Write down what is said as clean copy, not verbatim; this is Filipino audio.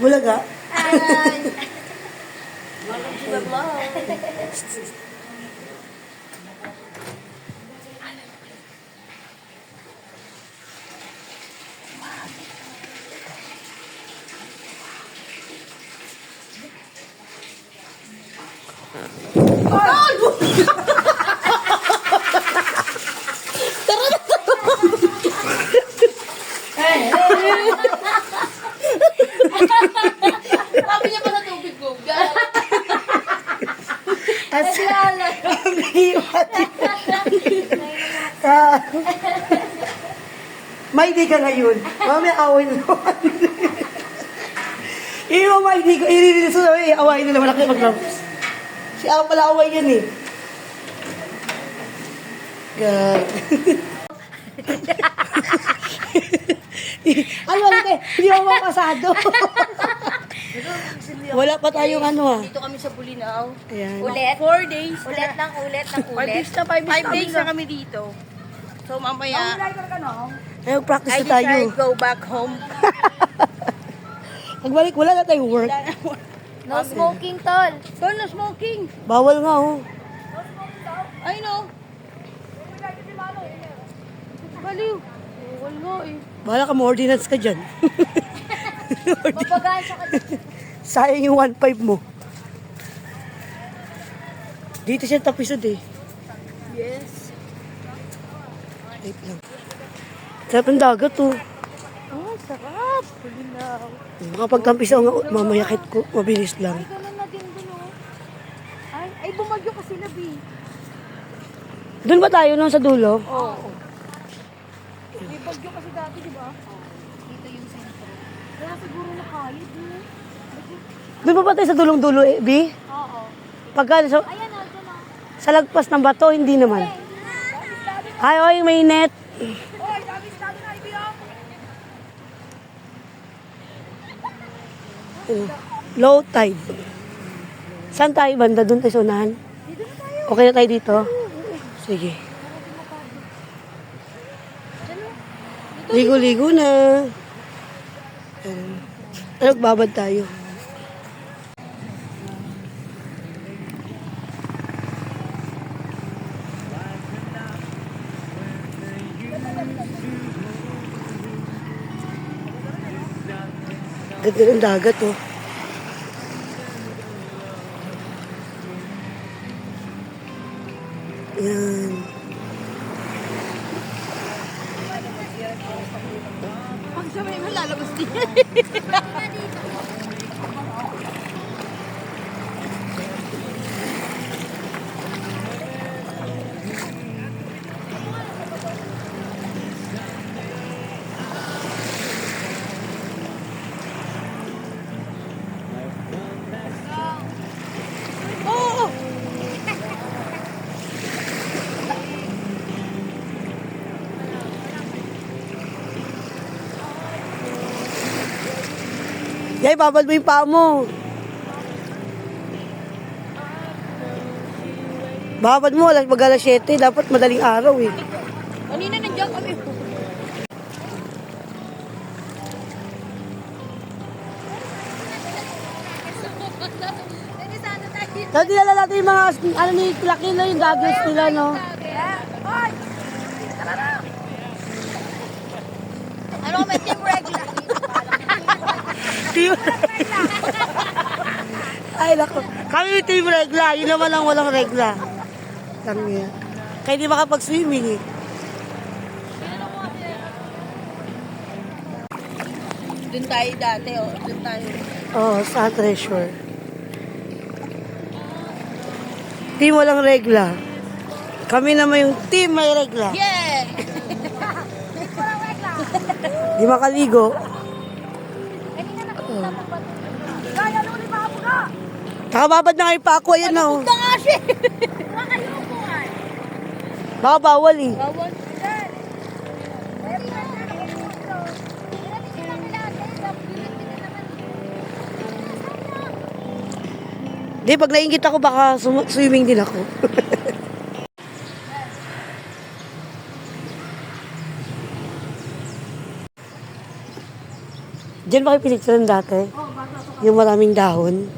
Bulaga. Ay! Welcome to the vlog. Sabi niya pa sa tubig ko. Asyala. May di ka ngayon. Mami, away na naman. Iyo, may di ko. Iririlis ko na, away na naman. Si Awa pala away yan eh. God. Ay, wala tayo. Hindi ako mapasado. Wala pa tayong ano ah. Dito kami sa Bulinaw. Ayan. Ulit. 4 days. Ulit ng ulit ng 5 ulit. days na 5 days na kami dito. So mamaya, Ay, practice I na tayo. decide go back home. Pagbalik, wala na tayong work. No smoking, tol. Tol, no smoking. Bawal nga oh. I know. Baliw. Bawal nga eh. Bahala ka mo, ordinance ka dyan. Mabagaan siya ka. Sayang yung 1.5 mo. Dito siya tapisod eh. Yes. Wait lang. Sarap ng dagat oh. Oh, sarap. Bulinaw. Makapagtampis ako nga, mamayakit ko, mabilis lang. Ay, ganun na din dun, oh. Ay, bumagyo kasi na, B. Doon ba tayo nung sa dulo? Oo. May bagyo kasi dati, di ba? Dito yung sentro. Kaya siguro nakayod mo. Doon ba tayo sa dulong-dulo eh, B? Oo. Pagka sa, Ayan, oh, dyan, oh. sa lagpas ng bato, hindi naman. Ay, oy, may net. Oy, dami stado na, Ibi, oh. Low tide. Saan tayo banda? Doon tayo sa unahan? Okay na tayo dito? Sige. Ligo-ligo na. Ano, babad tayo. Ganda ng dagat, oh. Yan. Pag siya may malalabas din. Oo. Yay, babad mo yung paa mo. Babad mo, mag-alas 7. Dapat madaling araw eh. Kanina nandiyan kami. So, dinala natin yung mga, ano ni Lucky na yung goggles nila, no? Ano may team regular? Team Ay, naku. Kami yung team regla. Yun naman ang walang regla. Lang yan. Kaya di makapag-swimming eh. Doon tayo dati, oh. Doon tayo. Oo, sa treasure. Team walang regla. Kami naman yung team may regla. Yeah! Di makaligo. Kanina nakita mo ba? Kaya ano ulit ako ka? Nakababad na kayo pa ako. Ayan na oh. Ito nga siya. Baka bawal eh. Bawal. Di, pag nainggit ako, baka swimming din ako. Diyan ba kayo pinicturean dati? Oh, bago. Yung maraming dahon.